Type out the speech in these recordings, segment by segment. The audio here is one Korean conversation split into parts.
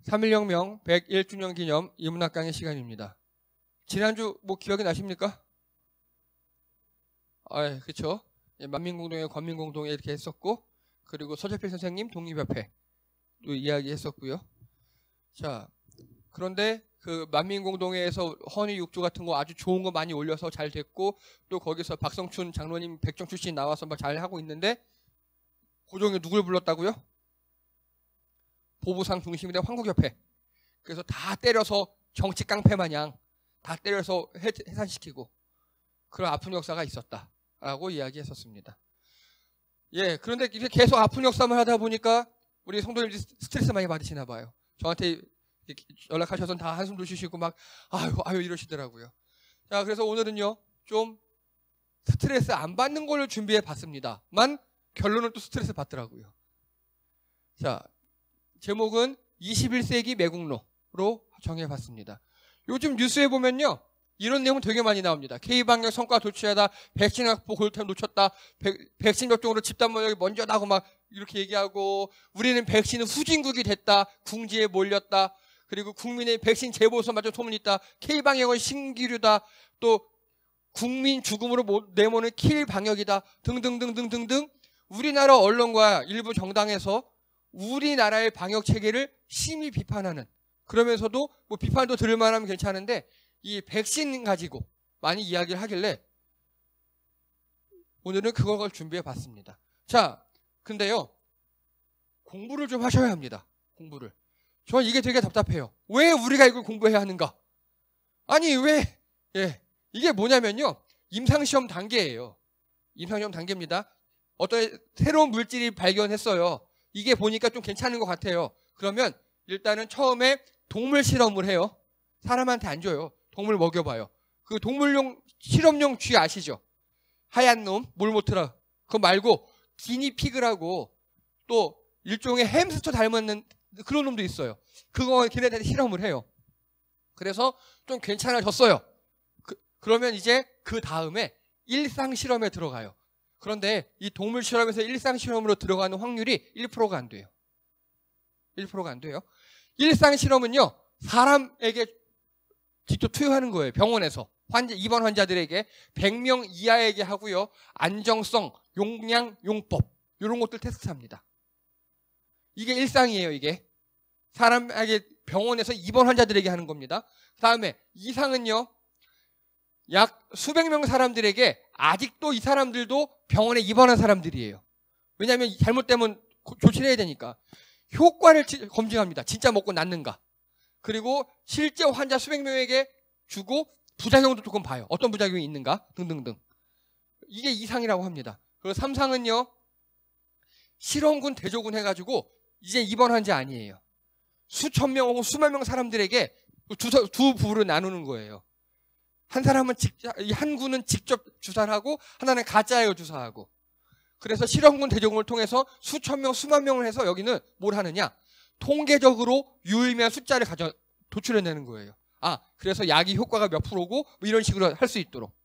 3.1혁명 101주년 기념 인문학 강의 시간입니다. 지난주 뭐 기억이 나십니까? 그렇죠. 만민공동회, 권민공동회 이렇게 했었고, 그리고 서재필 선생님 독립협회 또 이야기했었고요. 자, 그런데 그 만민공동회에서 헌의 육조 같은 거 아주 좋은 거 많이 올려서 잘 됐고, 또 거기서 박성춘 장로님 백정 출신 나와서 막 잘 하고 있는데, 고종이 누굴 불렀다고요? 보부상 중심이 된 황국협회. 그래서 다 때려서 정치 깡패 마냥 다 때려서 해산시키고 그런 아픈 역사가 있었다라고 이야기했었습니다. 예, 그런데 이렇게 계속 아픈 역사만 하다 보니까 우리 성도님들이 스트레스 많이 받으시나 봐요. 저한테 연락하셔서 다 한숨도 쉬시고 막 아유 이러시더라고요. 자, 그래서 오늘은요 좀 스트레스 안 받는 걸로 준비해 봤습니다만 결론은 또 스트레스 받더라고요. 자, 제목은 21세기 매국노로 정해봤습니다. 요즘 뉴스에 보면요 이런 내용 되게 많이 나옵니다. K방역 성과 도출하다, 백신 확보 골템 놓쳤다, 백신 접종으로 집단 면역이 먼저 나고 막 이렇게 얘기하고, 우리는 백신은 후진국이 됐다, 궁지에 몰렸다, 그리고 국민의 백신 재보선 맞은 소문이 있다, K방역은 신기류다, 또 국민 죽음으로 내모는 킬 방역이다 등등등등등등. 우리나라 언론과 일부 정당에서 우리나라의 방역 체계를 심히 비판하는, 그러면서도 뭐 비판도 들을 만하면 괜찮은데 이 백신 가지고 많이 이야기를 하길래 오늘은 그걸 준비해 봤습니다. 자, 근데요 공부를 좀 하셔야 합니다. 공부를. 저는 이게 되게 답답해요. 왜 우리가 이걸 공부해야 하는가? 아니 왜? 이게 뭐냐면요 임상시험 단계예요. 임상시험 단계입니다. 어떤 새로운 물질이 발견했어요. 이게 보니까 좀 괜찮은 것 같아요. 그러면 일단은 처음에 동물 실험을 해요. 사람한테 안 줘요. 동물 먹여봐요. 그 동물용 실험용 쥐 아시죠? 하얀 놈, 몰모트라. 그거 말고 기니피그라고 또 일종의 햄스터 닮은 그런 놈도 있어요. 그거 걔네한테 실험을 해요. 그래서 좀 괜찮아졌어요. 그러면 이제 그 다음에 일상 실험에 들어가요. 그런데 이 동물 실험에서 일상 실험으로 들어가는 확률이 1%가 안 돼요. 1%가 안 돼요. 일상 실험은요 사람에게 직접 투여하는 거예요. 병원에서 입원 환자들에게 100명 이하에게 하고요. 안정성, 용량, 용법 이런 것들 테스트합니다. 이게 일상이에요. 이게 사람에게 병원에서 입원 환자들에게 하는 겁니다. 그 다음에 이상은요 약 수백 명 사람들에게 아직도 이 사람들도 병원에 입원한 사람들이에요. 왜냐하면 잘못되면 조치를 해야 되니까. 효과를 검증합니다. 진짜 먹고 낫는가. 그리고 실제 환자 수백 명에게 주고 부작용도 조금 봐요. 어떤 부작용이 있는가 등등등. 이게 2상이라고 합니다. 그리고 3상은요 실험군 대조군 해가지고 이제 입원 환자 아니에요. 수천 명 혹은 수만 명 사람들에게 두 부로 나누는 거예요. 한 군은 직접 주사를 하고 하나는 가짜예요 주사하고. 그래서 실험군 대조군을 통해서 수천 명 수만 명을 해서 여기는 뭘 하느냐 통계적으로 유의미한 숫자를 도출해내는 거예요. 그래서 약이 효과가 몇 프로고 뭐 이런 식으로 할 수 있도록.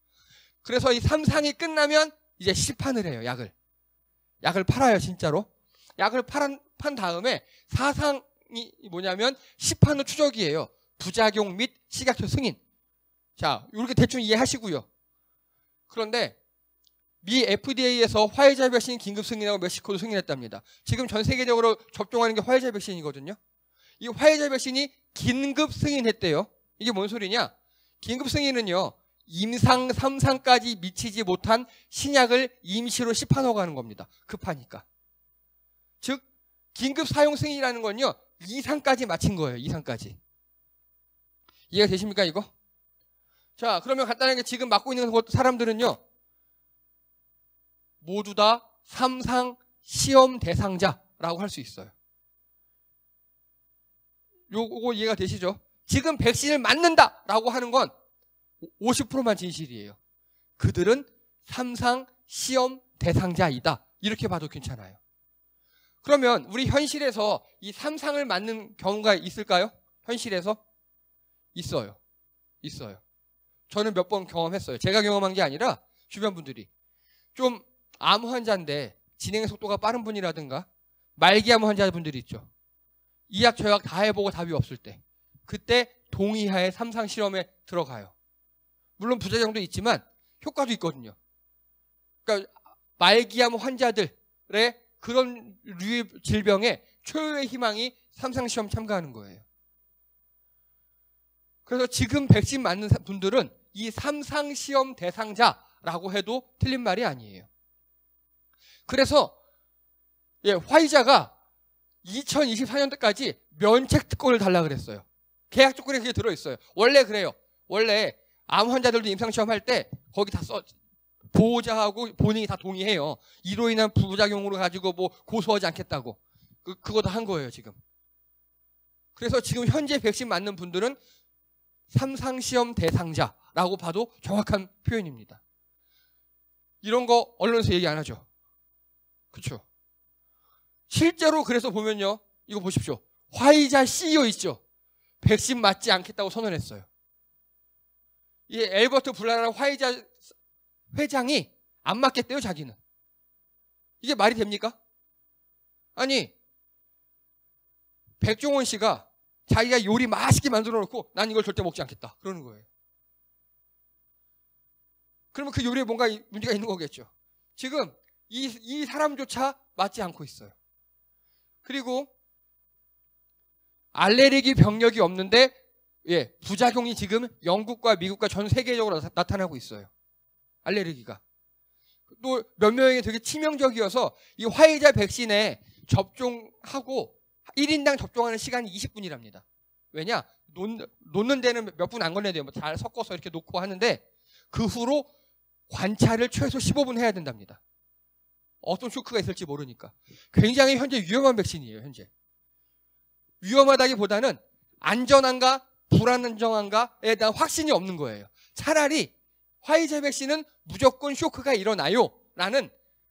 그래서 이 3상이 끝나면 이제 시판을 해요. 약을 팔아요. 진짜로 약을 판 다음에 4상이 뭐냐면 시판 후 추적이에요. 부작용 및 식약처 승인. 자, 이렇게 대충 이해하시고요. 그런데 미 FDA에서 화이자 백신 긴급 승인하고 멕시코도 승인했답니다. 지금 전 세계적으로 접종하는 게 화이자 백신이거든요. 이 화이자 백신이 긴급 승인했대요. 이게 뭔 소리냐? 긴급 승인은요 임상 3상까지 미치지 못한 신약을 임시로 시판하고 가는 겁니다. 급하니까. 즉 긴급 사용 승인이라는 건요 2상까지 마친 거예요. 2상까지. 이해가 되십니까 이거? 자, 그러면 간단하게 지금 맡고 있는 사람들은요 모두 다 3상 시험 대상자라고 할 수 있어요. 요거 이해가 되시죠? 지금 백신을 맞는다라고 하는 건 50%만 진실이에요. 그들은 3상 시험 대상자이다. 이렇게 봐도 괜찮아요. 그러면 우리 현실에서 이 3상을 맞는 경우가 있을까요? 현실에서? 있어요. 저는 몇 번 경험했어요. 제가 경험한 게 아니라 주변 분들이. 좀 암 환자인데 진행 속도가 빠른 분이라든가 말기암 환자분들이 있죠. 이 약 저 약 다 해보고 답이 없을 때 그때 동의하에 3상 실험에 들어가요. 물론 부작용도 있지만 효과도 있거든요. 그러니까 말기암 환자들의 그런 류의 질병에 최후의 희망이 3상 시험 참가하는 거예요. 그래서 지금 백신 맞는 분들은 이 3상 시험 대상자라고 해도 틀린 말이 아니에요. 그래서 화이자가 2024년도까지 면책 특권을 달라 그랬어요. 계약 조건에 그게 들어있어요. 원래 그래요. 원래 암 환자들도 임상시험 할 때 거기 다 보호자하고 본인이 다 동의해요. 이로 인한 부작용으로 가지고 뭐 고소하지 않겠다고. 그거 다 한 거예요, 지금. 그래서 지금 현재 백신 맞는 분들은 3상 시험 대상자라고 봐도 정확한 표현입니다. 이런 거 언론에서 얘기 안 하죠. 그렇죠? 실제로 그래서 보면요. 이거 보십시오. 화이자 CEO 있죠. 백신 맞지 않겠다고 선언했어요. 이 엘버트 불라라는 화이자 회장이 안 맞겠대요, 자기는. 이게 말이 됩니까? 아니, 백종원 씨가 자기가 요리 맛있게 만들어 놓고 난 이걸 절대 먹지 않겠다. 그러는 거예요. 그러면 그 요리에 뭔가 문제가 있는 거겠죠. 지금 이 사람조차 맞지 않고 있어요. 그리고 알레르기 병력이 없는데 부작용이 지금 영국과 미국과 전 세계적으로 나타나고 있어요. 알레르기가. 또 몇 명에게 되게 치명적이어서 이 화이자 백신에 접종하고 1인당 접종하는 시간이 20분이랍니다. 왜냐? 놓는 데는 몇 분 안 걸려야 돼요. 잘 섞어서 이렇게 놓고 하는데 그 후로 관찰을 최소 15분 해야 된답니다. 어떤 쇼크가 있을지 모르니까. 굉장히 현재 위험한 백신이에요, 현재. 위험하다기보다는 안전한가 불안정한가에 대한 확신이 없는 거예요. 차라리 화이자 백신은 무조건 쇼크가 일어나요 라는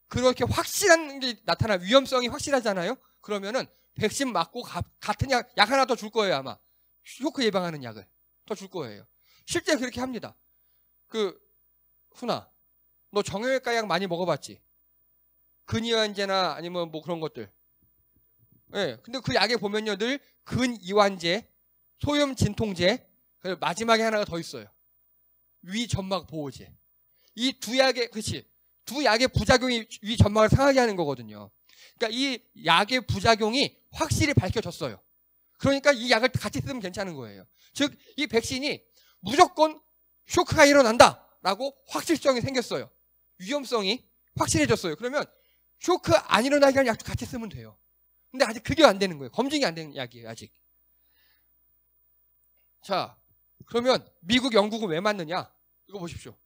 그렇게 확실한 게 나타나 위험성이 확실하잖아요. 그러면은 백신 맞고 같은 약 하나 더 줄 거예요. 아마 쇼크 예방하는 약을 더 줄 거예요. 실제 그렇게 합니다. 훈아, 너 정형외과 약 많이 먹어봤지? 근이완제나 아니면 뭐 그런 것들. 근데 그 약에 보면요 늘 근이완제, 소염 진통제, 마지막에 하나가 더 있어요. 위점막 보호제. 이 두 약의 부작용이 위점막을 상하게 하는 거거든요. 그러니까 이 약의 부작용이 확실히 밝혀졌어요. 그러니까 이 약을 같이 쓰면 괜찮은 거예요. 즉, 이 백신이 무조건 쇼크가 일어난다라고 확실성이 생겼어요. 위험성이 확실해졌어요. 그러면 쇼크 안 일어나게 하는 약도 같이 쓰면 돼요. 근데 아직 그게 안 되는 거예요. 검증이 안 되는 약이에요, 아직. 자, 그러면 미국, 영국은 왜 맞느냐? 이거 보십시오.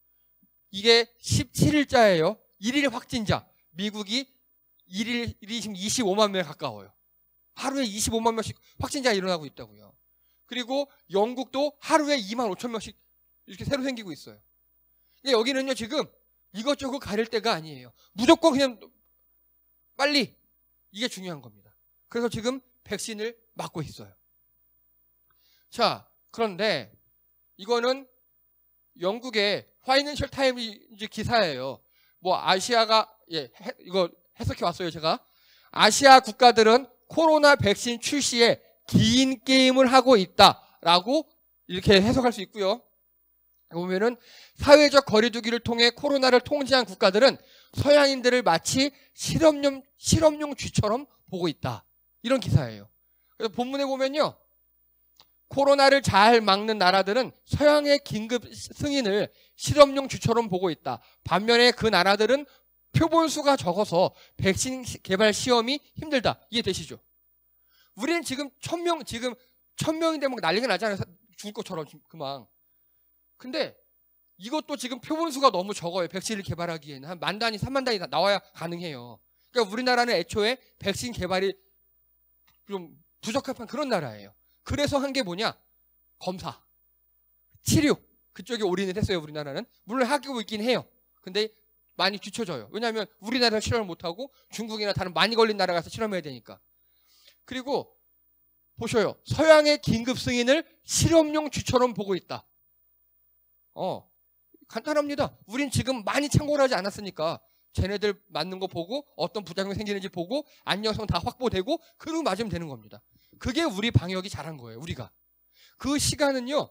이게 17일자예요. 1일 확진자. 미국이 1일이 지금 25만 명에 가까워요. 하루에 25만 명씩 확진자가 일어나고 있다고요. 그리고 영국도 하루에 2만 5천 명씩 이렇게 새로 생기고 있어요. 근데 여기는요, 지금 이것저것 가릴 때가 아니에요. 무조건 그냥 빨리 이게 중요한 겁니다. 그래서 지금 백신을 맞고 있어요. 자, 그런데 이거는 영국의 파이낸셜 타임즈 기사예요. 뭐 아시아가 이거 해석해 왔어요, 제가. 아시아 국가들은 코로나 백신 출시에 긴 게임을 하고 있다라고 이렇게 해석할 수 있고요. 보면은 사회적 거리두기를 통해 코로나를 통제한 국가들은 서양인들을 마치 실험용 쥐처럼 보고 있다. 이런 기사예요. 그래서 본문에 보면요. 코로나를 잘 막는 나라들은 서양의 긴급 승인을 실험용 쥐처럼 보고 있다. 반면에 그 나라들은 표본수가 적어서 백신 개발 시험이 힘들다. 이해되시죠? 우리는 지금 1000명인데 막 난리가 나잖아요. 죽을 것처럼 그만. 근데 이것도 지금 표본수가 너무 적어요. 백신을 개발하기에는 한 10,000단위, 30,000단위 나와야 가능해요. 그러니까 우리나라는 애초에 백신 개발이 좀 부적합한 그런 나라예요. 그래서 한 게 뭐냐? 검사, 치료 그쪽에 올인을 했어요. 우리나라는. 물론 하고 있긴 해요. 근데 많이 뒤쳐져요. 왜냐하면 우리나라는 실험을 못하고 중국이나 다른 많이 걸린 나라 가서 실험해야 되니까. 그리고 보셔요. 서양의 긴급 승인을 실험용 쥐처럼 보고 있다. 간단합니다. 우린 지금 많이 참고를 하지 않았으니까 쟤네들 맞는 거 보고 어떤 부작용이 생기는지 보고 안녕성 다 확보되고 그러고 맞으면 되는 겁니다. 그게 우리 방역이 잘한 거예요. 우리가. 그 시간은요.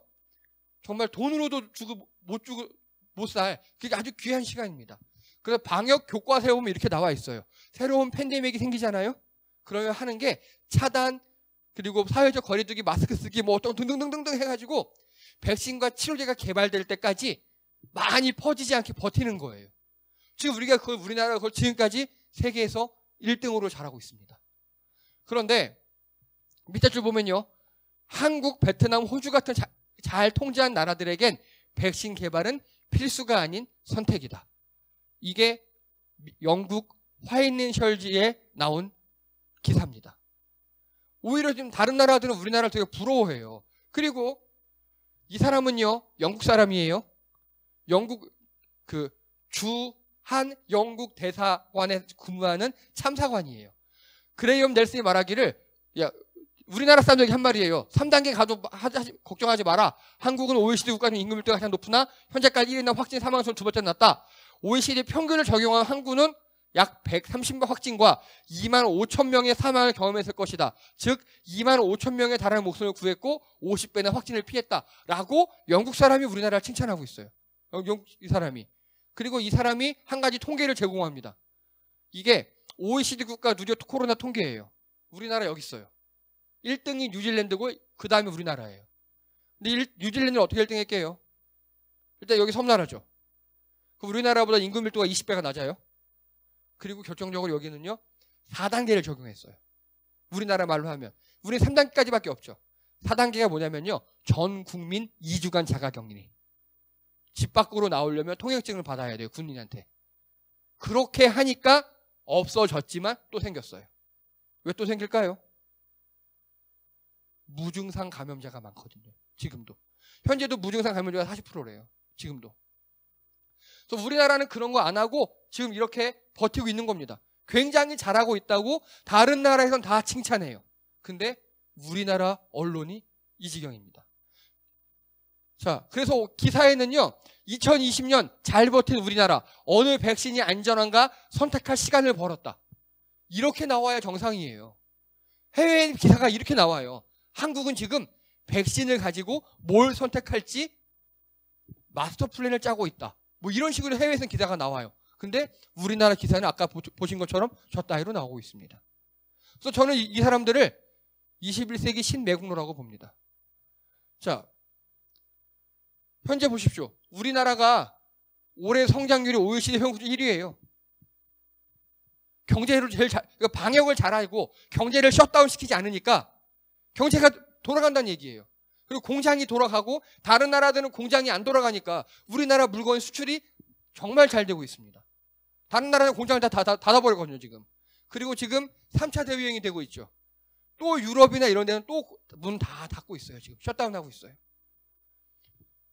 정말 돈으로도 주고 못 살. 그게 아주 귀한 시간입니다. 그래서 방역 교과서에 보면 이렇게 나와 있어요. 새로운 팬데믹이 생기잖아요. 그러면 하는 게 차단, 그리고 사회적 거리두기, 마스크 쓰기 뭐 어떤 등등등등 해가지고 백신과 치료제가 개발될 때까지 많이 퍼지지 않게 버티는 거예요. 지금 우리나라가 그걸 지금까지 세계에서 1등으로 잘하고 있습니다. 그런데 밑에 줄 보면요. 한국, 베트남, 호주 같은 잘 통제한 나라들에겐 백신 개발은 필수가 아닌 선택이다. 이게 영국 화이트닝셜지에 나온 기사입니다. 오히려 지금 다른 나라들은 우리나라를 되게 부러워해요. 그리고 이 사람은요, 영국 사람이에요. 영국 주한 영국 대사관에 근무하는 참사관이에요. 그레이엄 넬슨이 말하기를, 야, 우리나라 사람들에게 한 말이에요. 3단계 가도 걱정하지 마라. 한국은 OECD 국가 중 임금 밀도가 가장 높으나 현재까지 1인 확진 사망 수는 두 번째 낮다. OECD 평균을 적용한 한국은 약 130명 확진과 2만 5천 명의 사망을 경험했을 것이다. 즉 2만 5천 명에 달하는 목숨을 구했고 50배나 확진을 피했다. 라고 영국 사람이 우리나라를 칭찬하고 있어요. 이 사람이. 그리고 이 사람이 한 가지 통계를 제공합니다. 이게 OECD 국가 누적 코로나 통계예요. 우리나라 여기 있어요. 1등이 뉴질랜드고 그 다음에 우리나라예요. 근데 뉴질랜드는 어떻게 1등 했게요? 일단 여기 섬나라죠. 우리나라보다 인구 밀도가 20배가 낮아요. 그리고 결정적으로 여기는요 4단계를 적용했어요. 우리나라 말로 하면 우리는 3단계까지밖에 없죠. 4단계가 뭐냐면요, 전 국민 2주간 자가격리. 집 밖으로 나오려면 통행증을 받아야 돼요, 군인한테. 그렇게 하니까 없어졌지만 또 생겼어요. 왜 또 생길까요? 무증상 감염자가 많거든요. 지금도. 현재도 무증상 감염자가 40%래요. 지금도. 그래서 우리나라는 그런 거 안 하고 지금 이렇게 버티고 있는 겁니다. 굉장히 잘하고 있다고 다른 나라에선 다 칭찬해요. 근데 우리나라 언론이 이 지경입니다. 자, 그래서 기사에는요, 2020년 잘 버틴 우리나라, 어느 백신이 안전한가 선택할 시간을 벌었다. 이렇게 나와야 정상이에요. 해외 기사가 이렇게 나와요. 한국은 지금 백신을 가지고 뭘 선택할지 마스터 플랜을 짜고 있다. 뭐 이런 식으로 해외에서는 기사가 나와요. 근데 우리나라 기사는 아까 보신 것처럼 저 따위로 나오고 있습니다. 그래서 저는 이 사람들을 21세기 신매국노라고 봅니다. 자, 현재 보십시오. 우리나라가 올해 성장률이 OECD 평균 1위예요. 경제를 그러니까 방역을 잘하고 경제를 셧다운 시키지 않으니까 경제가 돌아간다는 얘기예요. 그리고 공장이 돌아가고 다른 나라들은 공장이 안 돌아가니까 우리나라 물건 수출이 정말 잘 되고 있습니다. 다른 나라는 공장을 다 닫아버리거든요, 지금. 그리고 지금 3차 대유행이 되고 있죠. 또 유럽이나 이런 데는 또 문 다 닫고 있어요. 지금 셧다운하고 있어요.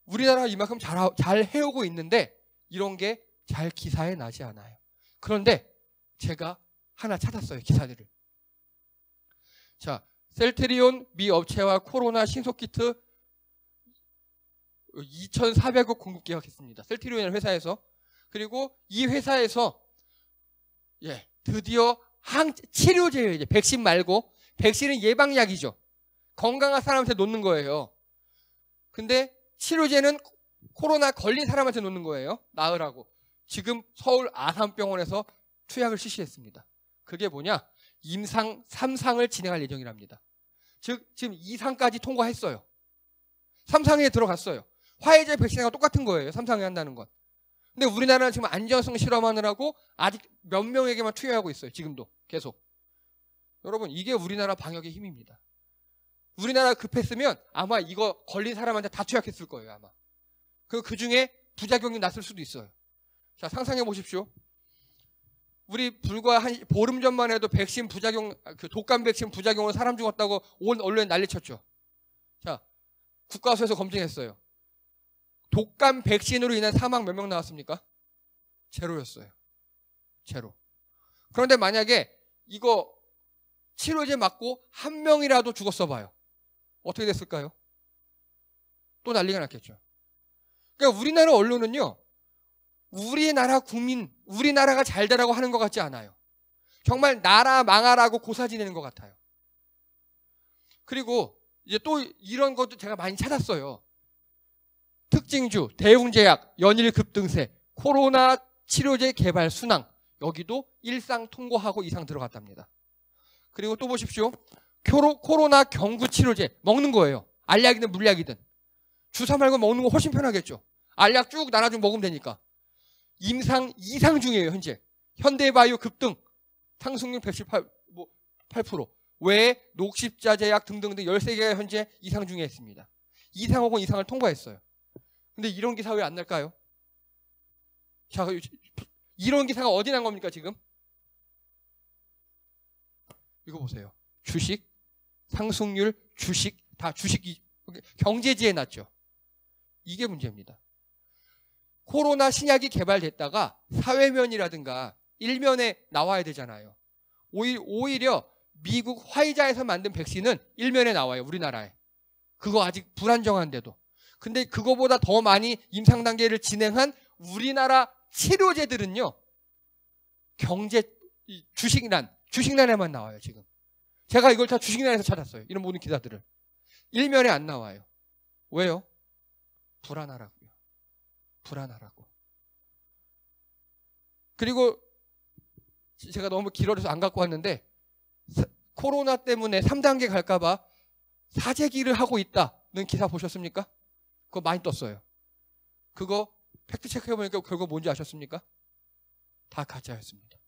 우리나라가 이만큼 잘 해오고 있는데 이런 게 잘 기사에 나지 않아요. 그런데 제가 하나 찾았어요, 기사들을. 자, 셀트리온 미 업체와 코로나 신속키트 2,400억 공급 계약했습니다. 셀트리온이라는 회사에서. 그리고 이 회사에서 드디어 치료제예요. 이제 백신 말고. 백신은 예방약이죠. 건강한 사람한테 놓는 거예요. 근데 치료제는 코로나 걸린 사람한테 놓는 거예요. 나으라고. 지금 서울 아산병원에서 투약을 실시했습니다. 그게 뭐냐? 임상 3상을 진행할 예정이랍니다. 즉 지금 2상까지 통과했어요. 3상에 들어갔어요. 화이자 백신과 똑같은 거예요. 3상에 한다는 건. 근데 우리나라는 지금 안전성 실험하느라고 아직 몇 명에게만 투여하고 있어요. 지금도 계속. 여러분, 이게 우리나라 방역의 힘입니다. 우리나라 급했으면 아마 이거 걸린 사람한테 다 투약했을 거예요. 아마. 그 중에 부작용이 났을 수도 있어요. 자, 상상해 보십시오. 우리 불과 한 보름 전만 해도 백신 부작용, 독감 백신 부작용으로 사람 죽었다고 온 언론에 난리쳤죠. 자, 국가수에서 검증했어요. 독감 백신으로 인한 사망 몇 명 나왔습니까? 제로였어요. 제로. 그런데 만약에 이거 치료제 맞고 한 명이라도 죽었어 봐요. 어떻게 됐을까요? 또 난리가 났겠죠. 그러니까 우리나라 언론은요, 우리나라 국민, 우리나라가 잘 되라고 하는 것 같지 않아요. 정말 나라 망하라고 고사지내는 것 같아요. 그리고 이제 또 이런 것도 제가 많이 찾았어요. 특징주, 대웅제약, 연일 급등세, 코로나 치료제 개발 순항, 여기도 일상 통과하고 이상 들어갔답니다. 그리고 또 보십시오. 코로나 경구 치료제 먹는 거예요. 알약이든 물약이든. 주사 말고 먹는 거 훨씬 편하겠죠. 알약 쭉 나눠주면 먹으면 되니까. 임상 이상 중이에요, 현재. 현대바이오 급등, 상승률 118%. 외에 녹십자제약 등등등 13개가 현재 이상 중에 있습니다. 이상 혹은 이상을 통과했어요. 근데 이런 기사 왜 안 날까요? 자, 이런 기사가 어디 난 겁니까, 지금? 이거 보세요. 주식, 상승률, 주식, 다 주식이 경제지에 났죠. 이게 문제입니다. 코로나 신약이 개발됐다가 사회면이라든가 일면에 나와야 되잖아요. 오히려 미국 화이자에서 만든 백신은 일면에 나와요. 우리나라에. 그거 아직 불안정한데도. 근데 그거보다 더 많이 임상 단계를 진행한 우리나라 치료제들은요. 주식란에만 나와요, 지금. 제가 이걸 다 주식란에서 찾았어요. 이런 모든 기사들을. 일면에 안 나와요. 왜요? 불안하라고요. 불안하라고. 그리고 제가 너무 길어져서 안 갖고 왔는데 코로나 때문에 3단계 갈까봐 사재기를 하고 있다는 기사 보셨습니까? 그거 많이 떴어요. 그거 팩트체크해보니까 결국 뭔지 아셨습니까? 다 가짜였습니다.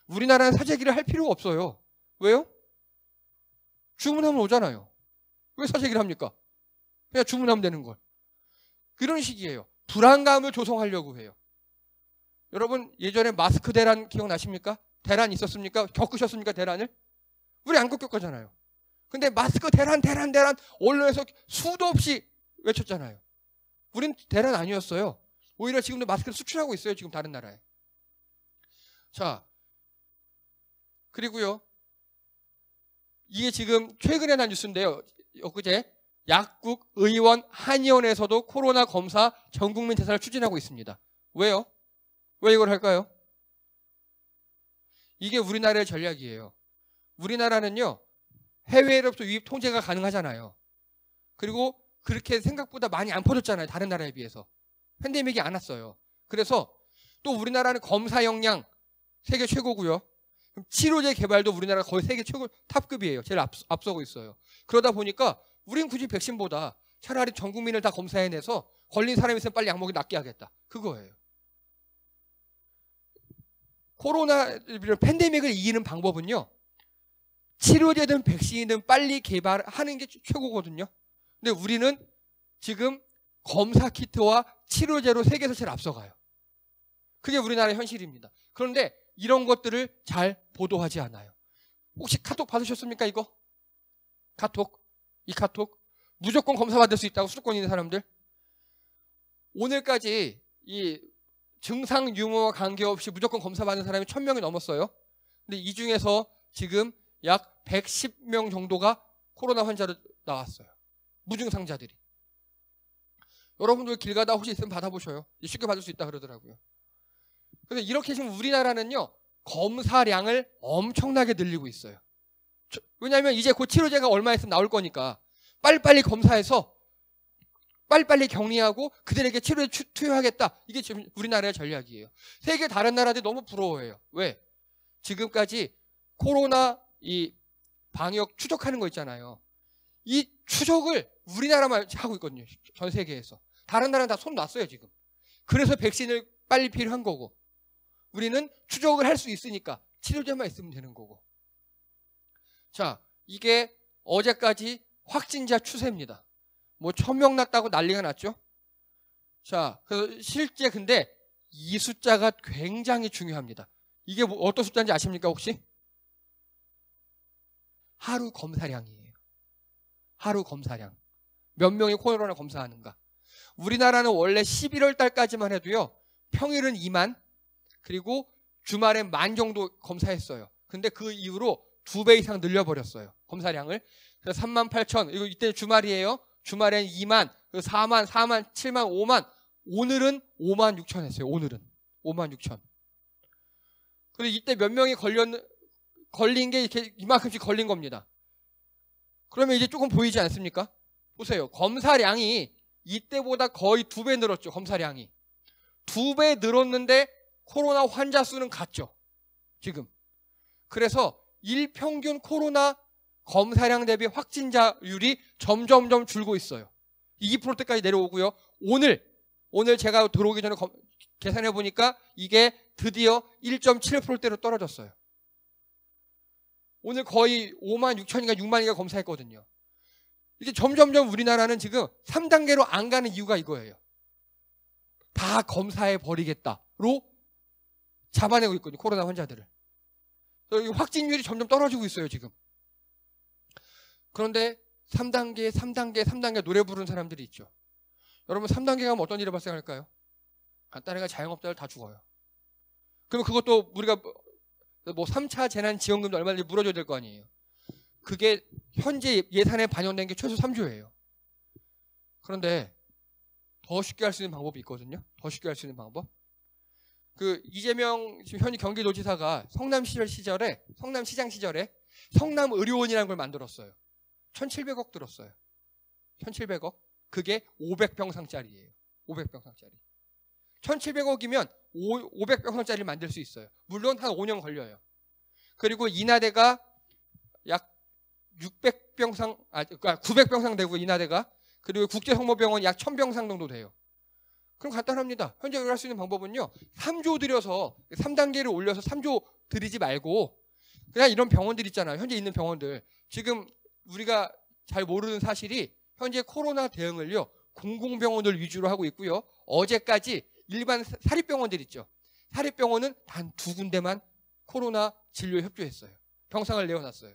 우리나라는 사재기를 할 필요가 없어요. 왜요? 주문하면 오잖아요. 왜 사재기를 합니까? 그냥 주문하면 되는 걸. 그런 식이에요. 불안감을 조성하려고 해요. 여러분 예전에 마스크 대란 기억나십니까? 대란 있었습니까? 겪으셨습니까? 대란을? 우리 안 겪었잖아요. 근데 마스크 대란 언론에서 수도 없이 외쳤잖아요. 우린 대란 아니었어요. 오히려 지금도 마스크를 수출하고 있어요. 지금 다른 나라에. 자, 그리고요. 이게 지금 최근에 난 뉴스인데요. 엊그제 약국, 의원, 한의원에서도 코로나 검사 전국민 대상을 추진하고 있습니다. 왜요? 왜 이걸 할까요? 이게 우리나라의 전략이에요. 우리나라는요. 해외로부터 유입 통제가 가능하잖아요. 그리고 그렇게 생각보다 많이 안 퍼졌잖아요. 다른 나라에 비해서. 팬데믹이 안 왔어요. 그래서 또 우리나라는 검사 역량 세계 최고고요. 치료제 개발도 우리나라가 거의 세계 최고 탑급이에요. 제일 앞서고 있어요. 그러다 보니까 우린 굳이 백신보다 차라리 전 국민을 다 검사해내서 걸린 사람이 있으면 빨리 약 먹이 낫게 하겠다. 그거예요. 코로나 팬데믹을 이기는 방법은요. 치료제든 백신이든 빨리 개발하는 게 최고거든요. 근데 우리는 지금 검사 키트와 치료제로 세계에서 제일 앞서가요. 그게 우리나라의 현실입니다. 그런데 이런 것들을 잘 보도하지 않아요. 혹시 카톡 받으셨습니까, 이거? 카톡? 이 카톡? 무조건 검사 받을 수 있다고 수도권 있는 사람들? 오늘까지 이 증상 유무와 관계없이 무조건 검사 받는 사람이 1000명이 넘었어요. 근데 이 중에서 지금 약 110명 정도가 코로나 환자로 나왔어요. 무증상자들이. 여러분들 길 가다 혹시 있으면 받아보셔요. 쉽게 받을 수 있다 그러더라고요. 그래서 이렇게 지금 우리나라는요. 검사량을 엄청나게 늘리고 있어요. 왜냐하면 이제 곧 치료제가 얼마 있으면 나올 거니까 빨리빨리 검사해서 빨리빨리 격리하고 그들에게 치료에 투여하겠다. 이게 지금 우리나라의 전략이에요. 세계 다른 나라들이 너무 부러워해요. 왜? 지금까지 코로나 이 방역 추적하는 거 있잖아요. 이 추적을 우리나라만 하고 있거든요. 전 세계에서. 다른 나라는 다 손 놨어요, 지금. 그래서 백신을 빨리 필요한 거고. 우리는 추적을 할 수 있으니까 치료제만 있으면 되는 거고. 자, 이게 어제까지 확진자 추세입니다. 뭐 1000명 났다고 난리가 났죠. 자, 그래서 실제 근데 이 숫자가 굉장히 중요합니다. 이게 뭐 어떤 숫자인지 아십니까 혹시? 하루 검사량이에요. 하루 검사량. 몇 명이 코로나 검사하는가. 우리나라는 원래 11월 달까지만 해도요. 평일은 2만 그리고 주말엔 10,000 정도 검사했어요. 근데 그 이후로 2배 이상 늘려버렸어요. 검사량을. 그래서 38,000. 이거 이때 주말이에요. 주말엔 2만, 4만, 4만, 7만, 5만. 오늘은 56,000 했어요. 오늘은 56,000. 그리고 이때 몇 명이 걸린 게 이렇게 이만큼씩 걸린 겁니다. 그러면 이제 조금 보이지 않습니까? 보세요. 검사량이 이때보다 거의 2배 늘었죠. 검사량이. 2배 늘었는데 코로나 환자 수는 같죠. 지금. 그래서 일평균 코로나 검사량 대비 확진자율이 점점점 줄고 있어요. 2%대까지 내려오고요. 오늘 제가 들어오기 전에 계산해 보니까 이게 드디어 1.7%대로 떨어졌어요. 오늘 거의 5만 6천인가 6만인가 검사했거든요. 이게 점점점 우리나라는 지금 3단계로 안 가는 이유가 이거예요. 다 검사해 버리겠다로 잡아내고 있거든요. 코로나 환자들을. 확진율이 점점 떨어지고 있어요, 지금. 그런데 3단계 노래 부르는 사람들이 있죠. 여러분 3단계 가면 어떤 일이 발생할까요? 간단하게 자영업자들 다 죽어요. 그러면 그것도 우리가 뭐 3차 재난지원금도 얼마든지 물어줘야 될 거 아니에요. 그게 현재 예산에 반영된 게 최소 3조예요. 그런데 더 쉽게 할 수 있는 방법이 있거든요. 더 쉽게 할 수 있는 방법. 그 이재명 지금 현 경기도지사가 성남시장 시절에 성남의료원이라는 걸 만들었어요. 1,700억 들었어요. 1,700억. 그게 500병상짜리예요. 500병상짜리. 1,700억이면 500병상짜리를 만들 수 있어요. 물론 한 5년 걸려요. 그리고 인하대가 약 600병상, 그러니까 900병상 되고 인하대가. 그리고 국제성모병원 약 1,000병상 정도 돼요. 그럼 간단합니다. 현재 우리가 할 수 있는 방법은요. 3조 들여서 3단계를 올려서 3조 들이지 말고 그냥 이런 병원들 있잖아요. 현재 있는 병원들. 지금 우리가 잘 모르는 사실이 현재 코로나 대응을요. 공공병원들 위주로 하고 있고요. 어제까지 일반 사립병원들 있죠. 사립병원은 단 2군데만 코로나 진료에 협조했어요. 병상을 내어놨어요.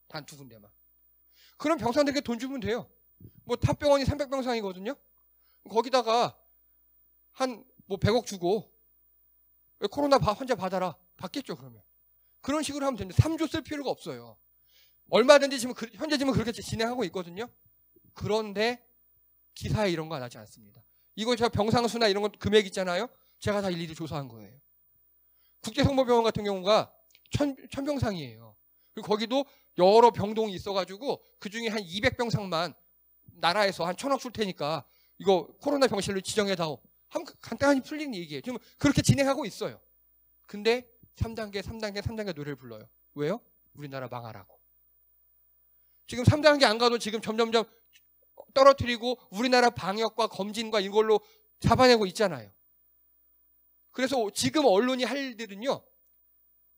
단 2군데만. 그럼 병상들에게 돈 주면 돼요. 뭐 탑병원이 300병상이거든요. 거기다가 한 뭐 100억 주고 코로나 환자 받아라. 받겠죠, 그러면. 그런 식으로 하면 되는데 3조 쓸 필요가 없어요. 얼마든지 지금 현재 지금 그렇게 진행하고 있거든요. 그런데 기사에 이런 거 안 하지 않습니다. 이거 제가 병상수나 이런 거 금액 있잖아요. 제가 다 일일이 조사한 거예요. 국제성모병원 같은 경우가 1,000병상이에요. 그리고 거기도 여러 병동이 있어가지고 그중에 한 200병상만 나라에서 한 1,000억 줄 테니까 이거 코로나 병실로 지정해다오. 하면 간단히 풀리는 얘기예요. 지금 그렇게 진행하고 있어요. 근데 3단계 노래를 불러요. 왜요? 우리나라 망하라고. 지금 3단계 안 가도 지금 점점점 떨어뜨리고 우리나라 방역과 검진과 이걸로 잡아내고 있잖아요. 그래서 지금 언론이 할 일들은요.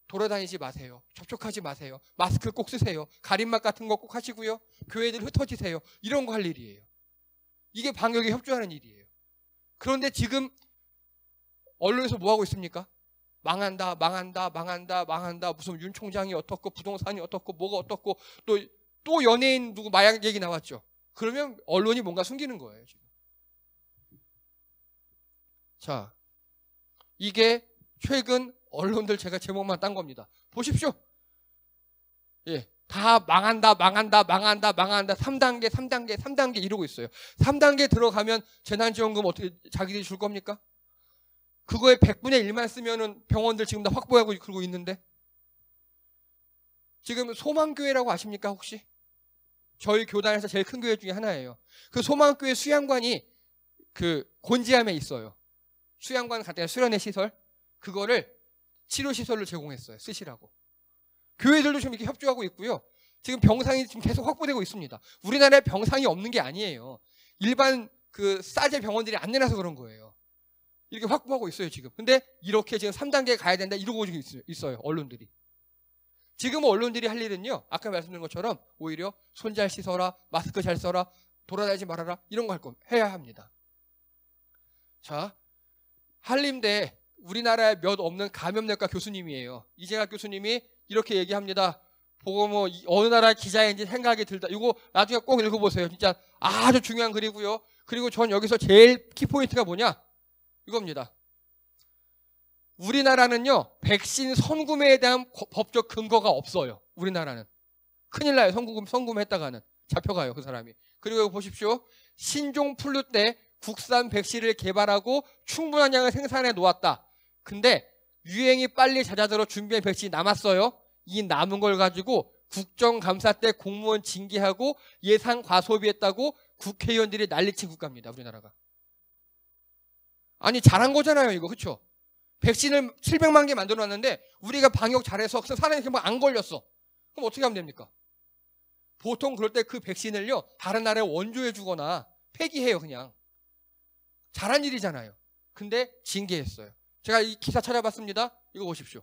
돌아다니지 마세요. 접촉하지 마세요. 마스크 꼭 쓰세요. 가림막 같은 거 꼭 하시고요. 교회들 흩어지세요. 이런 거 할 일이에요. 이게 방역에 협조하는 일이에요. 그런데 지금 언론에서 뭐 하고 있습니까? 망한다. 무슨 윤 총장이 어떻고 부동산이 어떻고 뭐가 어떻고 또 연예인 누구 마약 얘기 나왔죠. 그러면 언론이 뭔가 숨기는 거예요. 지금. 자, 이게 최근 언론들 제가 제목만 딴 겁니다. 보십시오. 예, 다 망한다. 3단계 이러고 있어요. 3단계 들어가면 재난지원금 어떻게 자기들이 줄 겁니까? 그거에 100분의 1만 쓰면은 병원들 지금 다 확보하고 그러고 있는데. 지금 소망교회라고 아십니까, 혹시? 저희 교단에서 제일 큰 교회 중에 하나예요. 그 소망교회 수양관이 그 곤지암에 있어요. 수양관 간단한 수련회 시설. 그거를 치료시설로 제공했어요. 쓰시라고. 교회들도 좀 이렇게 협조하고 있고요. 지금 병상이 지금 계속 확보되고 있습니다. 우리나라에 병상이 없는 게 아니에요. 일반 그 싸제 병원들이 안 내놔서 그런 거예요. 이렇게 확보하고 있어요, 지금. 근데 이렇게 지금 3단계에 가야 된다 이러고 있어요, 언론들이. 지금 언론들이 할 일은요, 아까 말씀드린 것처럼 오히려 손 잘 씻어라, 마스크 잘 써라, 돌아다니지 말아라, 이런 거 해야 합니다. 자, 한림대 우리나라에 몇 없는 감염내과 교수님이에요. 이재학 교수님이 이렇게 얘기합니다. 보고 뭐 어느 나라 기자인지 생각이 들다. 이거 나중에 꼭 읽어보세요. 진짜 아주 중요한 글이고요. 그리고 전 여기서 제일 키포인트가 뭐냐? 이겁니다. 우리나라는요, 백신 선구매에 대한 법적 근거가 없어요. 우리나라는. 큰일 나요. 선구매했다가는. 잡혀가요, 그 사람이. 그리고 여기 보십시오. 신종 플루 때 국산 백신을 개발하고 충분한 양을 생산해 놓았다. 근데 유행이 빨리 잦아들어 준비한 백신이 남았어요. 이 남은 걸 가지고 국정감사 때 공무원 징계하고 예산 과소비했다고 국회의원들이 난리친 국가입니다. 우리나라가. 아니 잘한 거잖아요 이거. 그렇죠? 백신을 700만 개 만들어놨는데 우리가 방역 잘해서 사람이 안 걸렸어. 그럼 어떻게 하면 됩니까? 보통 그럴 때 그 백신을요 다른 나라에 원조해 주거나 폐기해요. 그냥 잘한 일이잖아요. 근데 징계했어요. 제가 이 기사 찾아봤습니다. 이거 보십시오.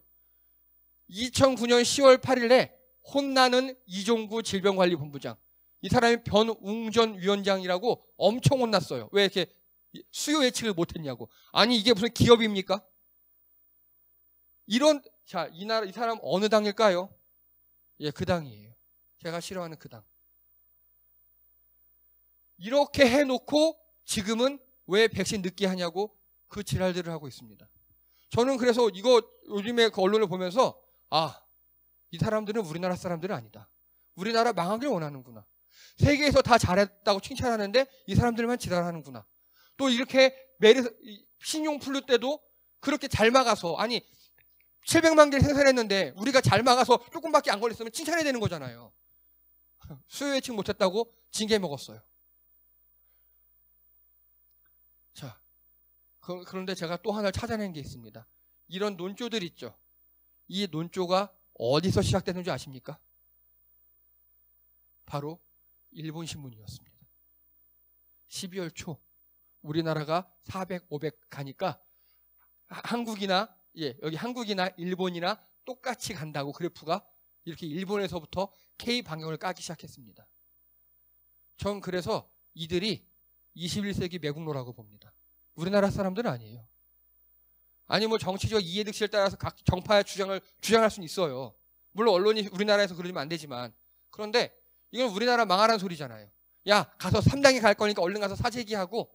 2009년 10월 8일에 혼나는 이종구 질병관리본부장. 이 사람이 변웅전 위원장이라고 엄청 혼났어요. 왜 이렇게 수요 예측을 못했냐고. 아니 이게 무슨 기업입니까? 자, 이 사람 어느 당일까요? 예, 그 당이에요. 제가 싫어하는 그 당. 이렇게 해놓고 지금은 왜 백신 늦게 하냐고 그 지랄들을 하고 있습니다. 저는 그래서 이거 요즘에 그 언론을 보면서 이 사람들은 우리나라 사람들은 아니다. 우리나라 망하길 원하는구나. 세계에서 다 잘했다고 칭찬하는데 이 사람들만 지랄하는구나. 또 이렇게 신용플루 때도 그렇게 잘 막아서 700만 개를 생산했는데 우리가 잘 막아서 조금밖에 안 걸렸으면 칭찬해야 되는 거잖아요. 수요 예측 못했다고 징계 먹었어요. 자, 그런데 제가 또 하나를 찾아낸 게 있습니다. 이런 논조들 있죠. 이 논조가 어디서 시작되는 줄 아십니까? 바로 일본 신문이었습니다. 12월 초 우리나라가 400, 500 가니까 여기 한국이나 일본이나 똑같이 간다고 그래프가 이렇게 일본에서부터 K 방향을 까기 시작했습니다. 전 그래서 이들이 21세기 매국노라고 봅니다. 우리나라 사람들은 아니에요. 아니 뭐 정치적 이해득실에 따라서 각 정파의 주장할 수는 있어요. 물론 언론이 우리나라에서 그러면 안 되지만 그런데 이건 우리나라 망하라는 소리잖아요. 야 가서 3당에 갈 거니까 얼른 가서 사재기하고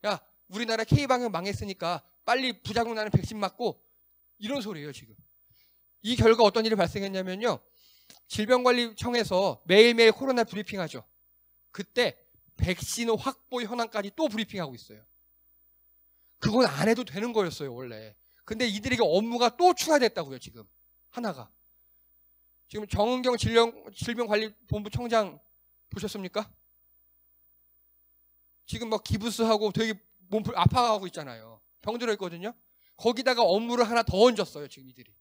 야 우리나라 K방향 망했으니까 빨리 부작용 나는 백신 맞고 이런 소리예요 지금. 이 결과 어떤 일이 발생했냐면요. 질병관리청에서 매일매일 코로나 브리핑하죠. 그때 백신 확보 현황까지 또 브리핑하고 있어요. 그건 안 해도 되는 거였어요 원래. 근데 이들에게 업무가 또 추가됐다고요 지금. 하나가. 지금 정은경 질병관리본부 청장 보셨습니까? 지금 막 기부스하고 되게 몸 아파하고 있잖아요. 병들어 있거든요. 거기다가 업무를 하나 더 얹었어요 지금 이들이.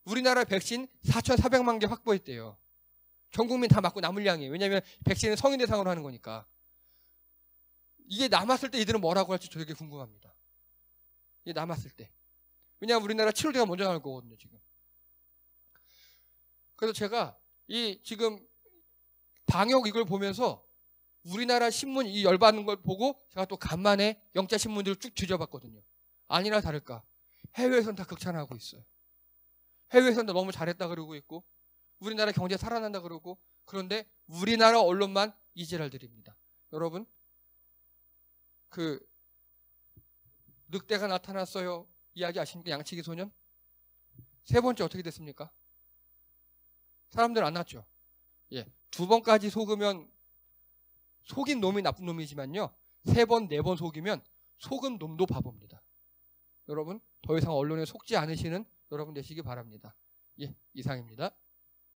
우리나라 백신 4,400만 개 확보했대요. 전 국민 다 맞고 남을 양이에요. 왜냐하면 백신은 성인 대상으로 하는 거니까. 이게 남았을 때 이들은 뭐라고 할지 되게 궁금합니다. 이게 남았을 때. 왜냐하면 우리나라 치료제가 먼저 나올 거거든요 지금. 그래서 제가 지금 방역 이걸 보면서 우리나라 신문 이 열받는 걸 보고 제가 또 간만에 영자 신문들을 쭉 뒤져봤거든요. 아니나 다를까 해외에서는 다 극찬하고 있어요. 해외에서는 너무 잘했다 그러고 있고 우리나라 경제 살아난다 그러고 그런데 우리나라 언론만 이 지랄들입니다. 여러분 그 늑대가 나타났어요 이야기 아십니까? 양치기 소년? 세 번째 어떻게 됐습니까? 사람들 안 났죠. 예, 2번까지 속으면 속인 놈이 나쁜 놈이지만요 3번, 4번 속이면 속은 놈도 바보입니다. 여러분 더 이상 언론에 속지 않으시는 여러분 되시기 바랍니다. 예, 이상입니다.